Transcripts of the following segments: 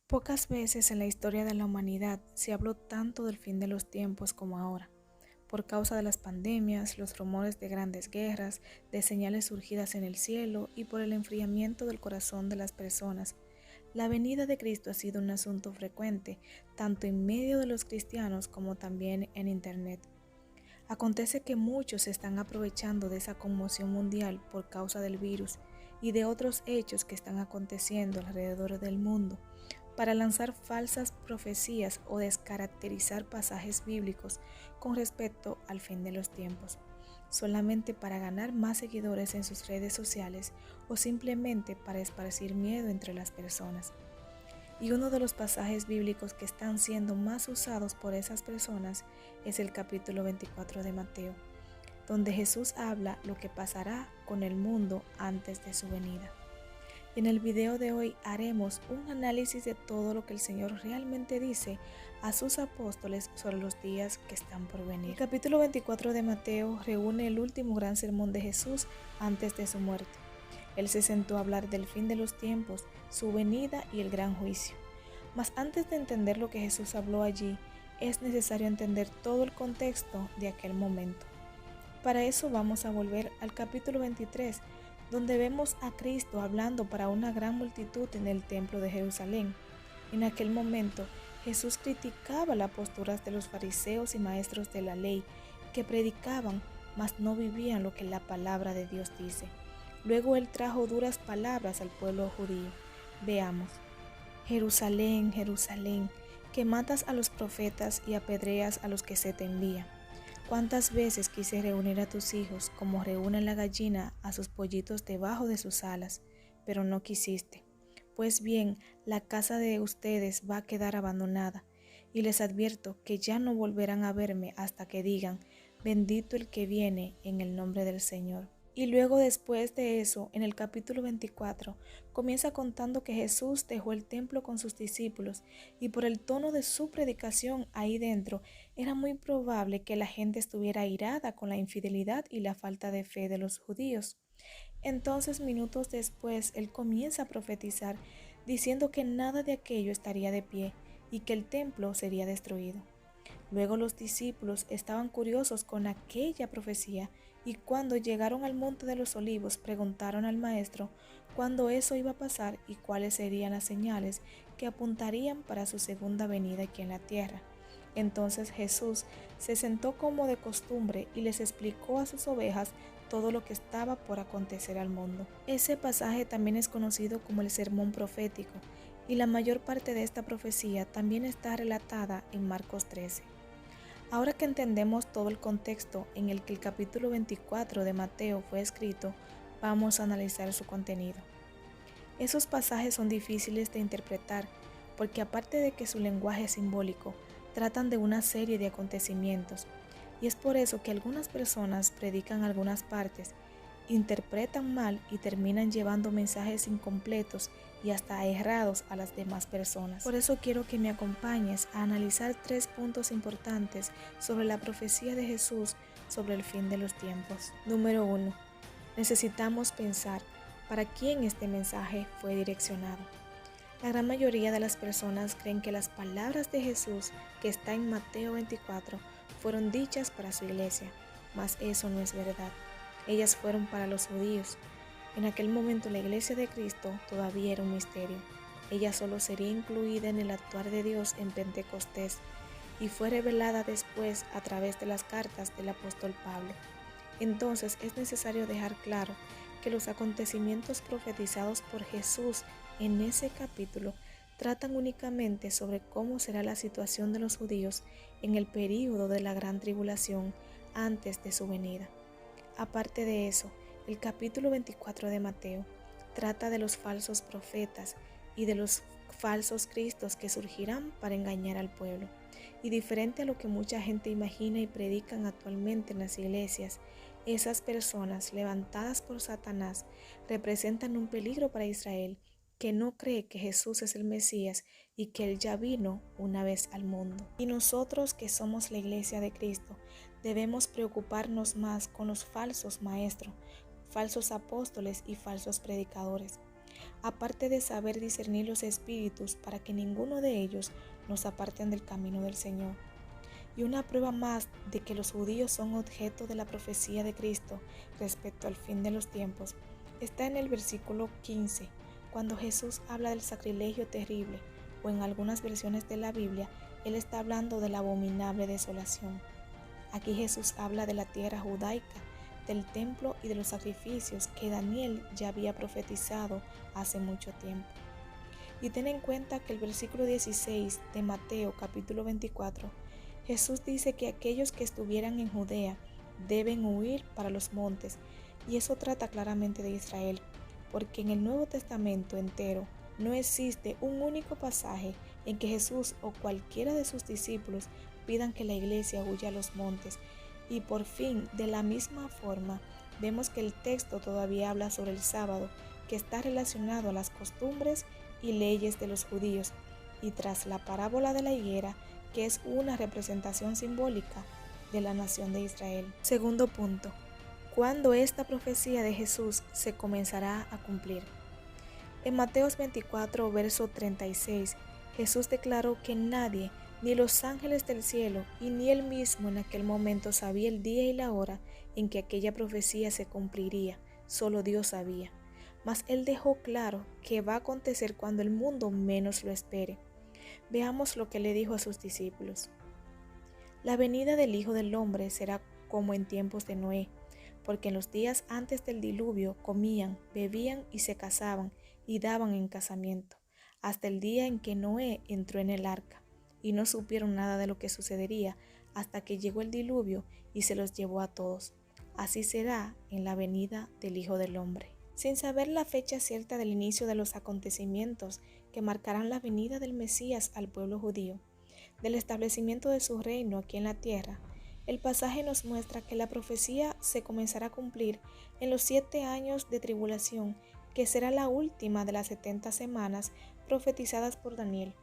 Pocas veces en la historia de la humanidad se habló tanto del fin de los tiempos como ahora, por causa de las pandemias, los rumores de grandes guerras, de señales surgidas en el cielo y por el enfriamiento del corazón de las personas. La venida de Cristo ha sido un asunto frecuente, tanto en medio de los cristianos como también en Internet. Acontece que muchos se están aprovechando de esa conmoción mundial por causa del virus y de otros hechos que están aconteciendo alrededor del mundo para lanzar falsas profecías o descaracterizar pasajes bíblicos con respecto al fin de los tiempos, solamente para ganar más seguidores en sus redes sociales o simplemente para esparcir miedo entre las personas. Y uno de los pasajes bíblicos que están siendo más usados por esas personas es el capítulo 24 de Mateo, donde Jesús habla lo que pasará con el mundo antes de su venida. En el video de hoy haremos un análisis de todo lo que el Señor realmente dice a sus apóstoles sobre los días que están por venir. El capítulo 24 de Mateo reúne el último gran sermón de Jesús antes de su muerte. Él se sentó a hablar del fin de los tiempos, su venida y el gran juicio. Mas antes de entender lo que Jesús habló allí, es necesario entender todo el contexto de aquel momento. Para eso vamos a volver al capítulo 23, donde vemos a Cristo hablando para una gran multitud en el templo de Jerusalén. En aquel momento, Jesús criticaba las posturas de los fariseos y maestros de la ley, que predicaban, mas no vivían lo que la palabra de Dios dice. Luego Él trajo duras palabras al pueblo judío. Veamos. Jerusalén, Jerusalén, que matas a los profetas y apedreas a los que se te envían. ¿Cuántas veces quise reunir a tus hijos como reúne la gallina a sus pollitos debajo de sus alas, pero no quisiste? Pues bien, la casa de ustedes va a quedar abandonada, y les advierto que ya no volverán a verme hasta que digan, bendito el que viene en el nombre del Señor. Y luego después de eso, en el capítulo 24, comienza contando que Jesús dejó el templo con sus discípulos y por el tono de su predicación ahí dentro, era muy probable que la gente estuviera airada con la infidelidad y la falta de fe de los judíos. Entonces, minutos después, él comienza a profetizar, diciendo que nada de aquello estaría de pie y que el templo sería destruido. Luego los discípulos estaban curiosos con aquella profecía y cuando llegaron al monte de los olivos preguntaron al maestro cuándo eso iba a pasar y cuáles serían las señales que apuntarían para su segunda venida aquí en la tierra. Entonces Jesús se sentó como de costumbre y les explicó a sus ovejas todo lo que estaba por acontecer al mundo. Ese pasaje también es conocido como el sermón profético y la mayor parte de esta profecía también está relatada en Marcos 13. Ahora que entendemos todo el contexto en el que el capítulo 24 de Mateo fue escrito, vamos a analizar su contenido. Esos pasajes son difíciles de interpretar porque aparte de que su lenguaje es simbólico, tratan de una serie de acontecimientos y es por eso que algunas personas predican algunas partes, interpretan mal y terminan llevando mensajes incompletos y hasta errados a las demás personas. Por eso quiero que me acompañes a analizar 3 puntos importantes sobre la profecía de Jesús sobre el fin de los tiempos. Número 1. Necesitamos pensar para quién este mensaje fue direccionado. La gran mayoría de las personas creen que las palabras de Jesús que está en Mateo 24 fueron dichas para su iglesia, mas eso no es verdad. Ellas fueron para los judíos. En aquel momento la iglesia de Cristo todavía era un misterio. Ella solo sería incluida en el actuar de Dios en Pentecostés y fue revelada después a través de las cartas del apóstol Pablo. Entonces es necesario dejar claro que los acontecimientos profetizados por Jesús en ese capítulo tratan únicamente sobre cómo será la situación de los judíos en el período de la gran tribulación antes de su venida. Aparte de eso, el capítulo 24 de Mateo trata de los falsos profetas y de los falsos cristos que surgirán para engañar al pueblo. Y diferente a lo que mucha gente imagina y predican actualmente en las iglesias, esas personas levantadas por Satanás representan un peligro para Israel que no cree que Jesús es el Mesías y que Él ya vino una vez al mundo. Y nosotros que somos la iglesia de Cristo, debemos preocuparnos más con los falsos maestros, falsos apóstoles y falsos predicadores. aparte de saber discernir los espíritus para que ninguno de ellos nos aparten del camino del Señor. Y una prueba más de que los judíos son objeto de la profecía de Cristo respecto al fin de los tiempos está en el versículo 15, cuando Jesús habla del sacrilegio terrible, o en algunas versiones de la Biblia, Él está hablando de la abominable desolación. Aquí Jesús habla de la tierra judaica, del templo y de los sacrificios que Daniel ya había profetizado hace mucho tiempo. Y ten en cuenta que el versículo 16 de Mateo capítulo 24, Jesús dice que aquellos que estuvieran en Judea deben huir para los montes, y eso trata claramente de Israel, porque en el Nuevo Testamento entero no existe un único pasaje en que Jesús o cualquiera de sus discípulos pidan que la iglesia huya a los montes. Y por fin, de la misma forma, vemos que el texto todavía habla sobre el sábado, que está relacionado a las costumbres y leyes de los judíos, y tras la parábola de la higuera, que es una representación simbólica de la nación de Israel. Segundo punto, ¿cuándo esta profecía de Jesús se comenzará a cumplir? En Mateo 24, verso 36, Jesús declaró que nadie, ni los ángeles del cielo, y ni él mismo en aquel momento sabía el día y la hora en que aquella profecía se cumpliría, solo Dios sabía. Mas él dejó claro que va a acontecer cuando el mundo menos lo espere. Veamos lo que le dijo a sus discípulos. La venida del Hijo del Hombre será como en tiempos de Noé, porque en los días antes del diluvio comían, bebían y se casaban y daban en casamiento, hasta el día en que Noé entró en el arca, y no supieron nada de lo que sucedería hasta que llegó el diluvio y se los llevó a todos. Así será en la venida del Hijo del Hombre. Sin saber la fecha cierta del inicio de los acontecimientos que marcarán la venida del Mesías al pueblo judío, del establecimiento de su reino aquí en la tierra, el pasaje nos muestra que la profecía se comenzará a cumplir en los 7 años de tribulación, que será la última de las 70 semanas profetizadas por Daniel.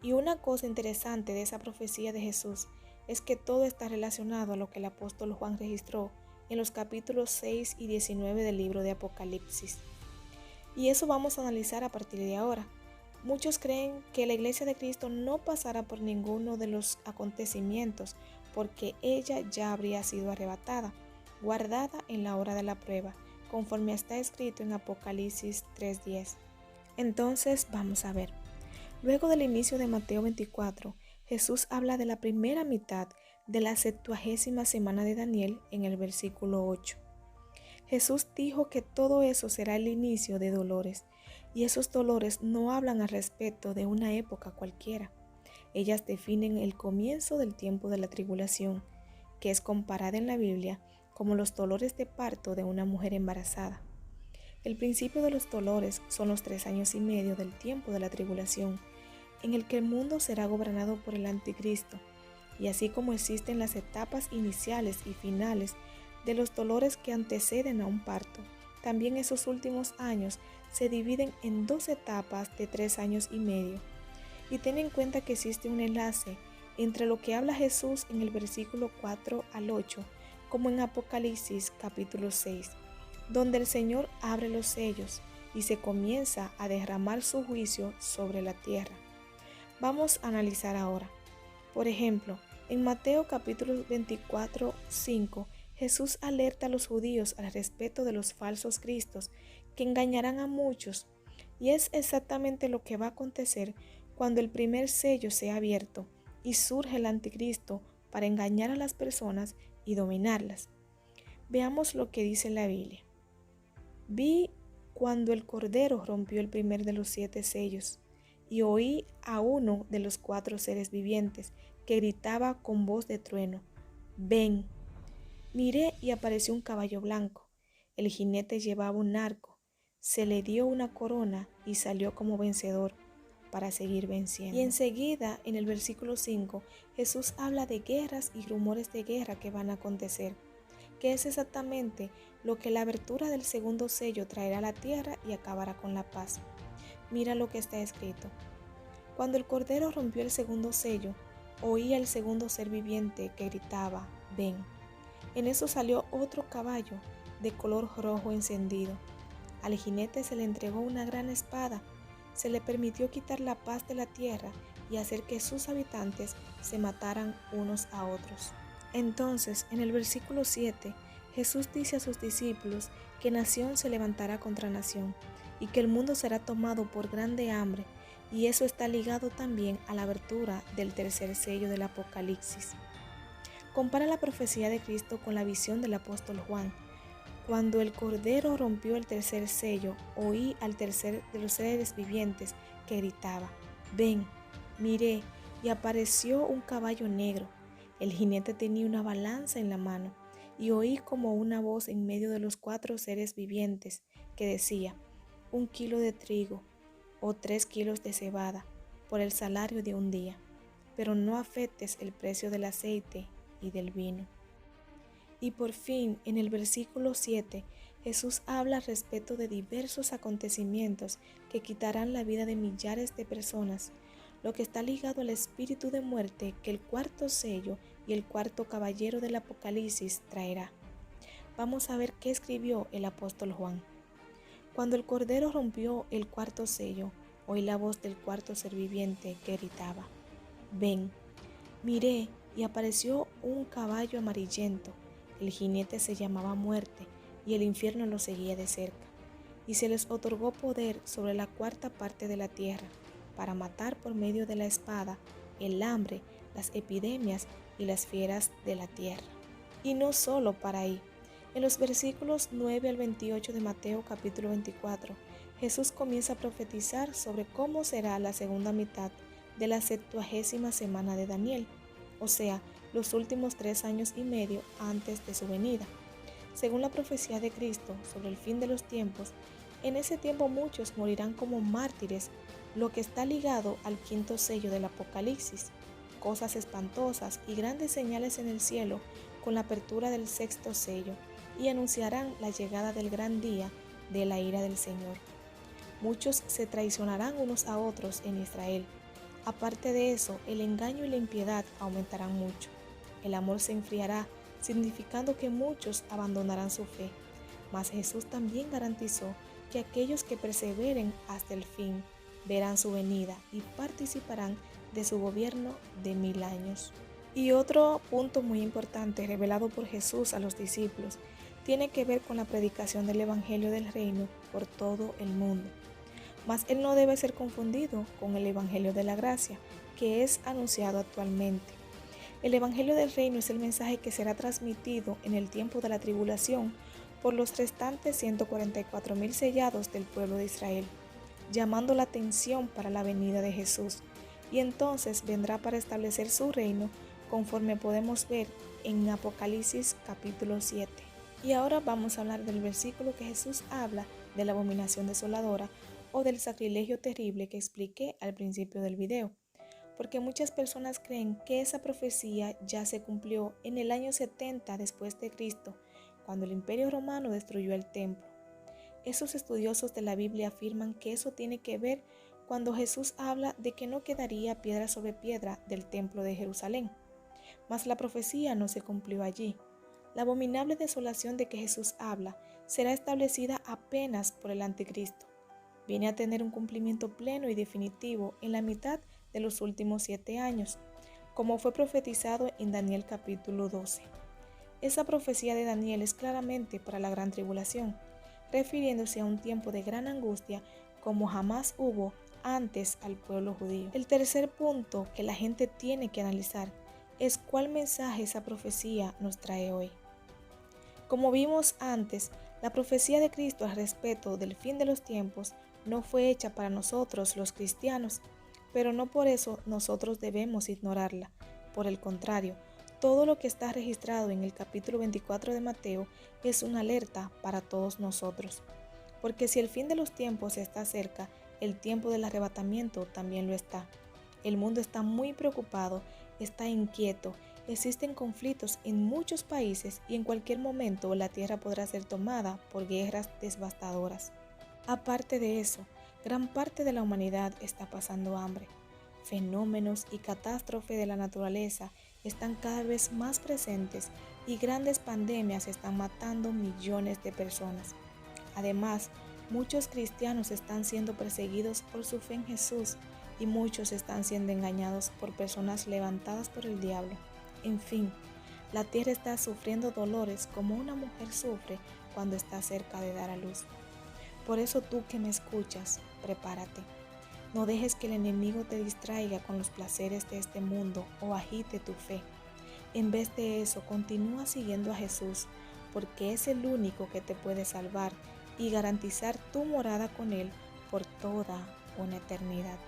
Y una cosa interesante de esa profecía de Jesús es que todo está relacionado a lo que el apóstol Juan registró en los capítulos 6 y 19 del libro de Apocalipsis. Y eso vamos a analizar a partir de ahora. Muchos creen que la Iglesia de Cristo no pasará por ninguno de los acontecimientos porque ella ya habría sido arrebatada, guardada en la hora de la prueba, conforme está escrito en Apocalipsis 3:10. Entonces vamos a ver. Luego del inicio de Mateo 24, Jesús habla de la primera mitad de la 70ª semana de Daniel en el versículo 8. Jesús dijo que todo eso será el inicio de dolores, y esos dolores no hablan al respecto de una época cualquiera. Ellas definen el comienzo del tiempo de la tribulación, que es comparada en la Biblia como los dolores de parto de una mujer embarazada. El principio de los dolores son los 3 años y medio del tiempo de la tribulación, en el que el mundo será gobernado por el anticristo, y así como existen las etapas iniciales y finales de los dolores que anteceden a un parto, también esos últimos años se dividen en 2 etapas de 3 años y medio. Y ten en cuenta que existe un enlace entre lo que habla Jesús en el versículo 4 al 8, como en Apocalipsis capítulo 6, donde el Señor abre los sellos y se comienza a derramar su juicio sobre la tierra. Vamos a analizar ahora. Por ejemplo, en Mateo capítulo 24, 5, Jesús alerta a los judíos al respecto de los falsos cristos que engañarán a muchos, y es exactamente lo que va a acontecer cuando el primer sello sea abierto y surge el anticristo para engañar a las personas y dominarlas. Veamos lo que dice la Biblia. Vi cuando el Cordero rompió el primer de los 7 sellos, y oí a uno de los 4 seres vivientes que gritaba con voz de trueno: ven. Miré y apareció un caballo blanco. El jinete llevaba un arco, se le dio una corona y salió como vencedor para seguir venciendo. Y enseguida, en el versículo 5, Jesús habla de guerras y rumores de guerra que van a acontecer, que es exactamente lo que la abertura del segundo sello traerá a la tierra y acabará con la paz. Mira lo que está escrito. Cuando el Cordero rompió el segundo sello, oí al segundo ser viviente que gritaba: ven. En eso salió otro caballo de color rojo encendido. Al jinete se le entregó una gran espada, se le permitió quitar la paz de la tierra y hacer que sus habitantes se mataran unos a otros. Entonces, en el versículo 7, Jesús dice a sus discípulos que nación se levantará contra nación y que el mundo será tomado por grande hambre, y eso está ligado también a la abertura del tercer sello del Apocalipsis. Compara la profecía de Cristo con la visión del apóstol Juan. Cuando el Cordero rompió el tercer sello, oí al tercer de los seres vivientes que gritaba: «Ven». Miré, y apareció un caballo negro. El jinete tenía una balanza en la mano, y oí como una voz en medio de los 4 seres vivientes que decía: 1 kilo de trigo o 3 kilos de cebada por el salario de un día, pero no afectes el precio del aceite y del vino. Y por fin, en el versículo 7, Jesús habla respecto de diversos acontecimientos que quitarán la vida de millares de personas, lo que está ligado al espíritu de muerte que el 4º sello y el 4º caballero del Apocalipsis traerá. Vamos a ver qué escribió el apóstol Juan. Cuando el Cordero rompió el 4º sello, oí la voz del 4º ser viviente que gritaba: «Ven». Miré, y apareció un caballo amarillento. El jinete se llamaba Muerte, y el infierno lo seguía de cerca. Y se les otorgó poder sobre la 4ª parte de la tierra, para matar por medio de la espada, el hambre, las epidemias y las fieras de la tierra. Y no solo para ahí. En los versículos 9 al 28 de Mateo capítulo 24, Jesús comienza a profetizar sobre cómo será la segunda mitad de la 70ª semana de Daniel, o sea, los últimos 3 años y medio antes de su venida. Según la profecía de Cristo sobre el fin de los tiempos, en ese tiempo muchos morirán como mártires, lo que está ligado al 5º sello del Apocalipsis, cosas espantosas y grandes señales en el cielo con la apertura del 6º sello, y anunciarán la llegada del gran día de la ira del Señor. Muchos se traicionarán unos a otros en Israel. Aparte de eso, el engaño y la impiedad aumentarán mucho. El amor se enfriará, significando que muchos abandonarán su fe. Mas Jesús también garantizó que aquellos que perseveren hasta el fin verán su venida y participarán de su gobierno de 1000 años. Y otro punto muy importante revelado por Jesús a los discípulos tiene que ver con la predicación del Evangelio del Reino por todo el mundo. Mas él no debe ser confundido con el Evangelio de la Gracia, que es anunciado actualmente. El Evangelio del Reino es el mensaje que será transmitido en el tiempo de la tribulación por los restantes 144,000 sellados del pueblo de Israel, llamando la atención para la venida de Jesús, y entonces vendrá para establecer su reino, conforme podemos ver en Apocalipsis capítulo 7. Y ahora vamos a hablar del versículo que Jesús habla de la abominación desoladora o del sacrilegio terrible que expliqué al principio del video, porque muchas personas creen que esa profecía ya se cumplió en el año 70 después de Cristo, cuando el Imperio Romano destruyó el templo. Esos estudiosos de la Biblia afirman que eso tiene que ver cuando Jesús habla de que no quedaría piedra sobre piedra del templo de Jerusalén. Mas la profecía no se cumplió allí. La abominable desolación de que Jesús habla será establecida apenas por el anticristo. Viene a tener un cumplimiento pleno y definitivo en la mitad de los últimos 7 años, como fue profetizado en Daniel capítulo 12. Esa profecía de Daniel es claramente para la gran tribulación, refiriéndose a un tiempo de gran angustia como jamás hubo antes al pueblo judío. El tercer punto que la gente tiene que analizar es cuál mensaje esa profecía nos trae hoy. Como vimos antes, la profecía de Cristo al respecto del fin de los tiempos no fue hecha para nosotros los cristianos, pero no por eso nosotros debemos ignorarla. Por el contrario, todo lo que está registrado en el capítulo 24 de Mateo es una alerta para todos nosotros. Porque si el fin de los tiempos está cerca, el tiempo del arrebatamiento también lo está. El mundo está muy preocupado, está inquieto, existen conflictos en muchos países y en cualquier momento la tierra podrá ser tomada por guerras devastadoras. Aparte de eso, gran parte de la humanidad está pasando hambre. Fenómenos y catástrofes de la naturaleza están cada vez más presentes y grandes pandemias están matando millones de personas. Además, Muchos cristianos están siendo perseguidos por su fe en Jesús y muchos están siendo engañados por personas levantadas por el diablo. En fin, la tierra está sufriendo dolores como una mujer sufre cuando está cerca de dar a luz. Por eso tú que me escuchas, prepárate. No dejes que el enemigo te distraiga con los placeres de este mundo o agite tu fe. En vez de eso, continúa siguiendo a Jesús, porque es el único que te puede salvar y garantizar tu morada con Él por toda una eternidad.